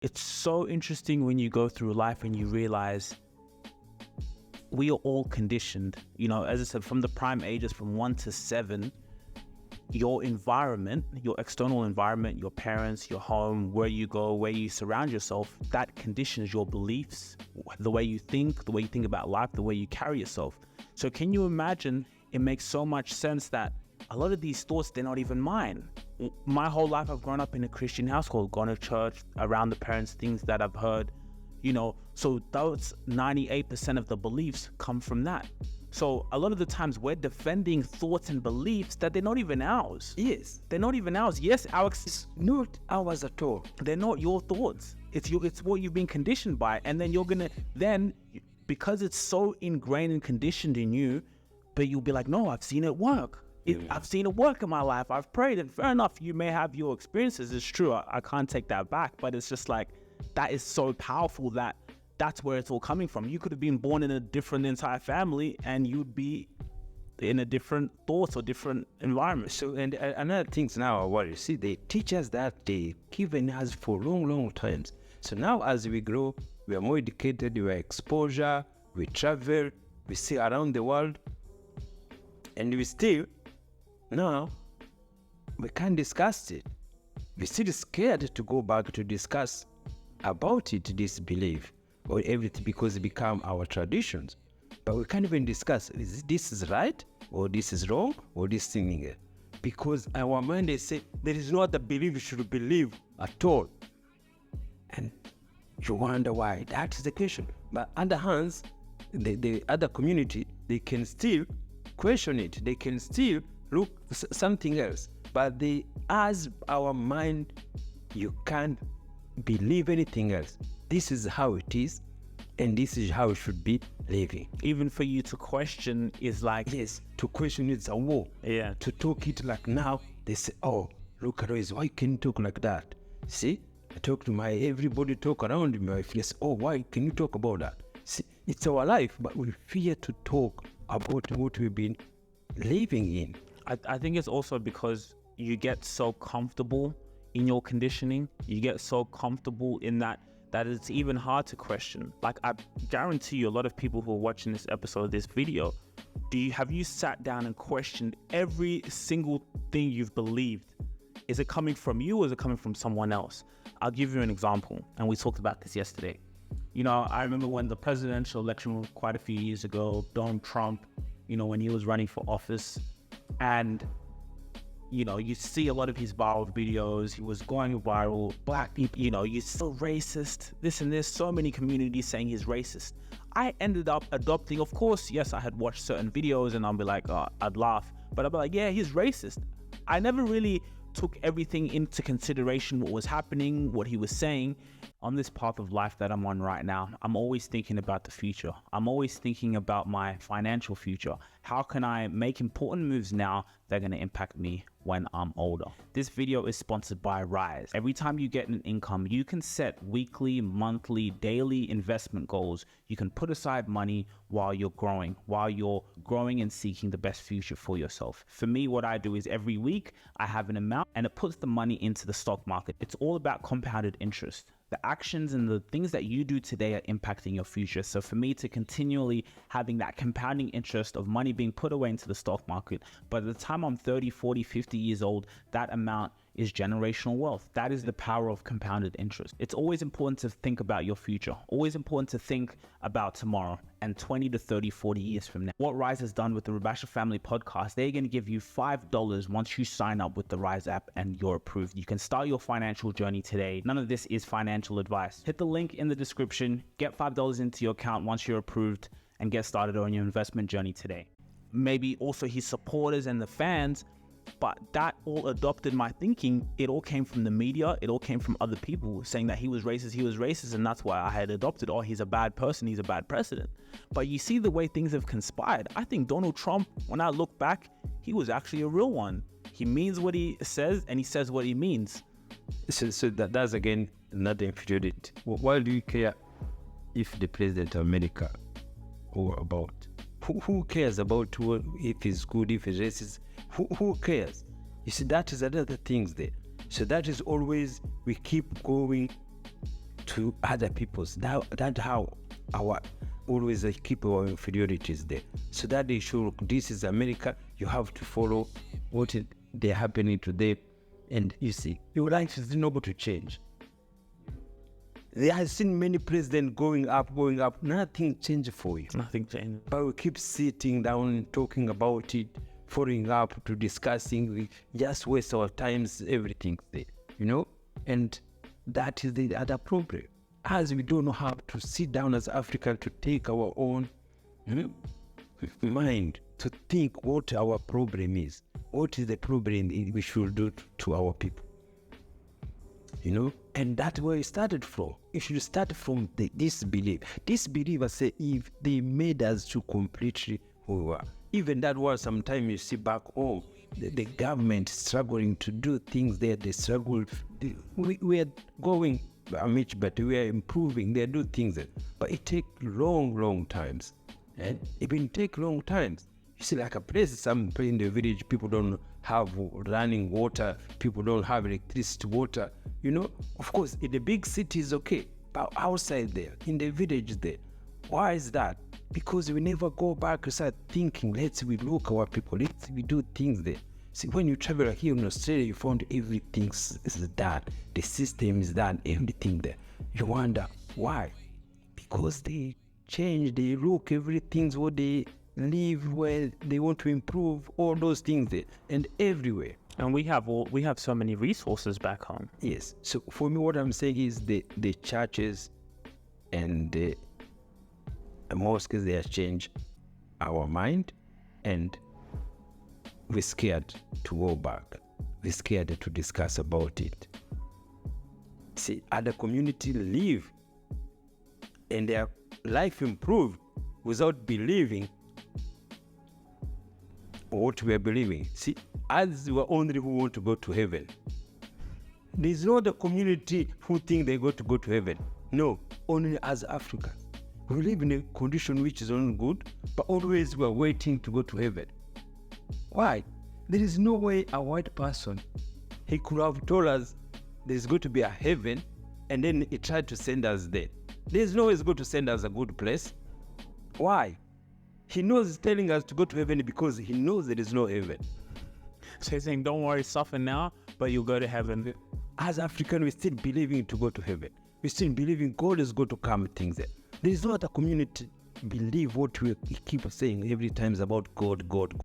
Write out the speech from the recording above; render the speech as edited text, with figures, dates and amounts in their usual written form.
It's so interesting when you go through life and you realize we are all conditioned. As I said, from the prime ages, from 1 to 7, your environment, your external environment, your parents, your home, where you go, where you surround yourself, that conditions your beliefs, the way you think about life, the way you carry yourself. So can you imagine, it makes so much sense that a lot of these thoughts, they're not even mine. My whole life I've grown up in a Christian household, gone to church, around the parents, things that I've heard, so those 98% of the beliefs come from that. So a lot of the times we're defending thoughts and beliefs that they're not even ours. Yes. They're not even ours. Yes, It's not ours at all. they're not your thoughts. It's what you've been conditioned by. And then because it's so ingrained and conditioned in you, but you'll be like, no, I've seen it work. I've seen it work in my life. I've prayed, and fair enough, you may have your experiences. It's true. I can't take that back, but it's just like, that is so powerful that's where it's all coming from. You could have been born in a different entire family and you'd be in a different thoughts or different environment. So, and another things now, what you see, they teach us that they given us for long times. So now as we grow, we are more educated, we are exposure, we travel, we see around the world, and we still, now, we can't discuss it. We're still scared to go back to discuss about it, this belief, or everything, because it become our traditions. But we can't even discuss, this is right, or this is wrong, or this thing here. Because our mind, they say, there is no other belief you should believe at all. And you wonder why. That is the question. But other hands, the other community, they can still question it. They can still look something else. But as our mind, you can't believe anything else. This is how it is, and this is how it should be living. Even for you to question is like... Yes, to question is a war. Yeah. To talk it like now, they say, oh, look at this, why can you talk like that? See, I talk to everybody talk around me, my friends, oh, why can you talk about that? See, it's our life, but we fear to talk about what we've been living in. I think it's also because you get so comfortable in your conditioning. You get so comfortable in that it's even hard to question. Like, I guarantee you, a lot of people who are watching this episode, this video, have you sat down and questioned every single thing you've believed? Is it coming from you or is it coming from someone else? I'll give you an example, and we talked about this yesterday. I remember when the presidential election was quite a few years ago, Donald Trump, when he was running for office, and you see a lot of his viral videos. He was going viral. Black people, you're so racist, this and this. So many communities saying he's racist. I ended up adopting, of course, yes, I had watched certain videos and I'll be like, I'd laugh. But I'd be like, yeah, he's racist. I never really took everything into consideration, what was happening, what he was saying. On this path of life that I'm on right now, I'm always thinking about the future. I'm always thinking about my financial future. How can I make important moves now that are going to impact me when I'm older? This video is sponsored by Rise. Every time you get an income, you can set weekly, monthly, daily investment goals. You can put aside money while you're growing and seeking the best future for yourself. For me, what I do is every week I have an amount and it puts the money into the stock market. It's all about compounded interest. The actions and the things that you do today are impacting your future. So for me to continually having that compounding interest of money being put away into the stock market, by the time I'm 30, 40, 50 years old, that amount is generational wealth. That is the power of compounded interest. It's always important to think about your future, always important to think about tomorrow and 20 to 30, 40 years from now. What Rise has done with the Rubasha Family podcast, they're going to give you $5 once you sign up with the Rise app and you're approved. You can start your financial journey today. None of this is financial advice. Hit the link in the description, get $5 into your account once you're approved, and get started on your investment journey today. Maybe also his supporters and the fans, but that all adopted my thinking. It all came from the media. It all came from other people saying that he was racist, and that's why I had adopted, oh, he's a bad person, he's a bad president. But you see the way things have conspired. I think Donald Trump, when I look back, he was actually a real one. He means what he says, and he says what he means. So that's again another inferiority. Why do you care if the president of America or about? Who cares about if he's good, if he's racist? Who cares? You see, that is another things there. So that is always, we keep going to other people's. That's how our always keep our inferiorities there. So that they show, look, this is America, you have to follow what they're happening to them. And you see, your life is not going to change. There has seen many presidents going up, nothing changed for you. Nothing changed. But we keep sitting down, talking about it, following up to discussing, we just waste our times, everything there, and that is the other problem. As we don't know how to sit down as Africans to take our own mind to think what our problem is. What is the problem we should do to our people? And that's where it started from. It should start from this belief. This belief, I say, if they made us to completely who we are. Even that was sometimes you see back home, the government struggling to do things there. They struggle. We are going much better. We are improving. They do things there. But it takes long times. And it will take long times. You see, like a place, some place in the village, people don't have running water. People don't have electricity, water. Of course, in the big cities, okay. But outside there, in the village there, why is that? Because we never go back and start thinking, we look our people, we do things there. See, when you travel here in Australia, you found everything is done. The system is done, everything there. You wonder, why? Because they change, they look, everything's what they live, where they want to improve, all those things there, and everywhere. And we have so many resources back home. Yes. So for me, what I'm saying is the churches and the mosques, they have changed our mind, and we're scared to go back. We're scared to discuss about it. See, other community live and their life improved without believing what we are believing. See, as we are only who want to go to heaven. There's not a community who think they got to go to heaven. No, only as Africans. We live in a condition which is not good, but always we are waiting to go to heaven. Why? There is no way a white person, he could have told us there's going to be a heaven, and then he tried to send us there. There's no way he's going to send us a good place. Why? He knows he's telling us to go to heaven because he knows there is no heaven. So he's saying, don't worry, suffer now, but you'll go to heaven. As Africans, we're still believing to go to heaven. We're still believing God is going to come things there. There is not a community believe what we keep saying every time about God.